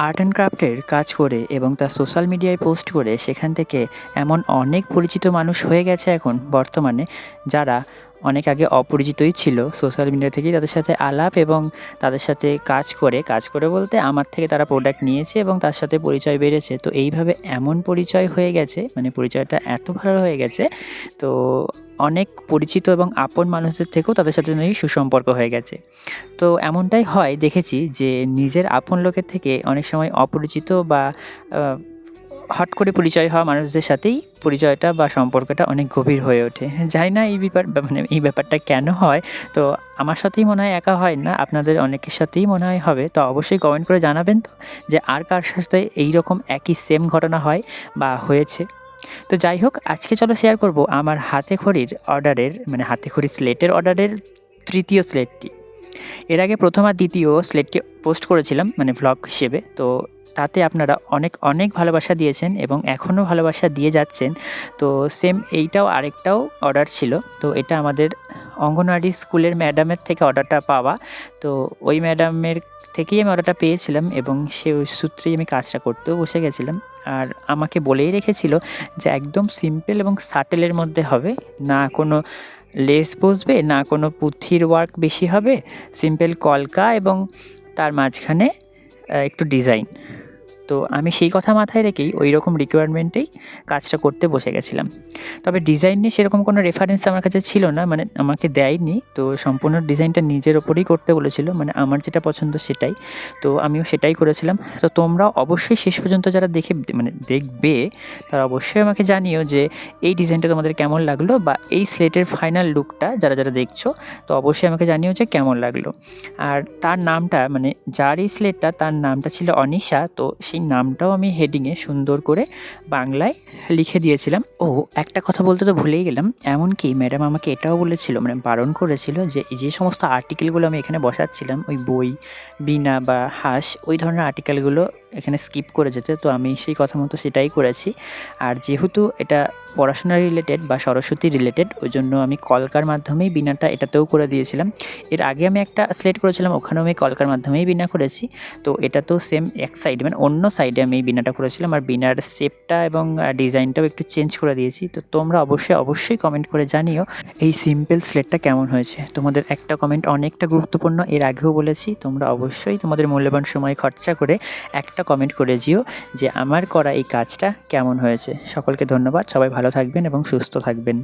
Art and ক্রাফটের কাজ করে এবং তা সোশ্যাল মিডিয়ায় পোস্ট করে সেখান থেকে এমন অনেক পরিচিত মানুষ হয়ে গেছে এখন বর্তমানে, যারা অনেক আগে অপরিচিতই ছিল। সোশ্যাল মিডিয়া থেকেই তাদের সাথে আলাপ এবং তাদের সাথে কাজ করে বলতে আমার থেকে তারা প্রোডাক্ট নিয়েছে এবং তার সাথে পরিচয় বেড়েছে। তো এইভাবে এমন পরিচয় হয়ে গেছে, মানে পরিচয়টা এত ভালো হয়ে গেছে, তো অনেক পরিচিত এবং আপন মানুষদের থেকেও তাদের সাথে নাকি সুসম্পর্ক হয়ে গেছে। তো এমনটাই হয় দেখেছি যে নিজের আপন লোকের থেকে অনেক সময় অপরিচিত বা হট করে পরিচয় হওয়া মানুষদের সাথেই পরিচয়টা বা সম্পর্কটা অনেক গভীর হয়ে ওঠে। জানি না মানে এই ব্যাপারটা কেন হয়? তো আমার সাথেই মনে হয়, একা হয় না, আপনাদের অনেকের সাথেই মনে হয় হবে। তো অবশ্যই কমেন্ট করে জানাবেন তো যে আর কার সাথে এইরকম একই সেম ঘটনা হয় বা হয়েছে। তো যাই হোক, আজকে চলো শেয়ার করব আমার হাতেখড়ির অর্ডারের, মানে হাতেখড়ি স্লেটের অর্ডারের ৩য় স্লেটটি। এর আগে ১ম আর ২য় স্লেটটি পোস্ট করেছিলাম, মানে ভ্লগ হিসেবে। তো তাতে আপনারা অনেক অনেক ভালোবাসা দিয়েছেন এবং এখনও ভালোবাসা দিয়ে যাচ্ছেন। তো সেম এইটাও আরেকটাও অর্ডার ছিল। তো এটা আমাদের অঙ্গনওয়াড়ি স্কুলের ম্যাডামের থেকে অর্ডারটা পাওয়া। তো ওই ম্যাডামের থেকেই আমি অর্ডারটা পেয়েছিলাম এবং সে ওই সূত্রেই আমি কাজটা করতেও বসে গেছিলাম। আর আমাকে বলেই রেখেছিল যে একদম সিম্পল এবং সাটেলের মধ্যে হবে, না কোনো লেস বসবে, না কোনো পুঁথির ওয়ার্ক বেশি হবে, সিম্পল কলকা এবং তার মাঝখানে একটু ডিজাইন। তো আমি সেই কথা মাথায় রেখেই ওই রকম রিকোয়ারমেন্টেই কাজটা করতে বসে গেছিলাম। তবে ডিজাইন নিয়ে সেরকম কোনো রেফারেন্স আমার কাছে ছিল না, মানে আমাকে দেয়নি। তো সম্পূর্ণ ডিজাইনটা নিজের ওপরেই করতে বলেছিল, মানে আমার যেটা পছন্দ সেটাই। তো আমিও সেটাই করেছিলাম। তো তোমরা অবশ্যই শেষ পর্যন্ত যারা দেখবে তারা অবশ্যই আমাকে জানিও যে এই ডিজাইনটা তোমাদের কেমন লাগলো, বা এই স্লেটের ফাইনাল লুকটা যারা দেখছো, তো অবশ্যই আমাকে জানিও যে কেমন লাগলো। আর তার নামটা, মানে যার এই স্লেটটা, তার নামটা ছিল অনিশা। তো সেই নামটাও আমি হেডিংয়ে সুন্দর করে বাংলায় লিখে দিয়েছিলাম। ও একটা কথা বলতে তো ভুলেই গেলাম, এমনকি ম্যাডাম আমাকে এটাও বলেছিল, মানে বারণ করেছিল যে যে সমস্ত আর্টিকেলগুলো আমি এখানে বসাচ্ছিলাম, ওই বই, বীণা বা হাঁস, ওই ধরনের আর্টিকেলগুলো এখানে স্কিপ করে যেতে। তো আমি সেই কথা মতো সেটাই করেছি। আর যেহেতু এটা পড়াশোনা রিলেটেড বা সরস্বতী রিলেটেড, ওই জন্য আমি কলকার মাধ্যমেই বীণাটা এটাতেও করে দিয়েছিলাম। এর আগে আমি একটা স্লেট করেছিলাম, ওখানেও আমি কলকার মাধ্যমেই বীণা করেছি। তো এটা তো সেম এক সাইডে, মানে অন্য সাইডে আমি এই বীণাটা করেছিলাম। আর বীণার শেপটা এবং ডিজাইনটাও একটু চেঞ্জ করে দিয়েছি। তো তোমরা অবশ্যই কমেন্ট করে জানিও এই সিম্পল স্লেটটা কেমন হয়েছে। তোমাদের একটা কমেন্ট অনেকটা গুরুত্বপূর্ণ, এর আগেও বলেছি। তোমরা অবশ্যই তোমাদের মূল্যবান সময় খরচা করে একটা কমেন্ট করে যেও যে আমার করা এই কাজটা কেমন হয়েছে। সকলকে ধন্যবাদ, সবাই ভালো থাকবেন এবং সুস্থ থাকবেন।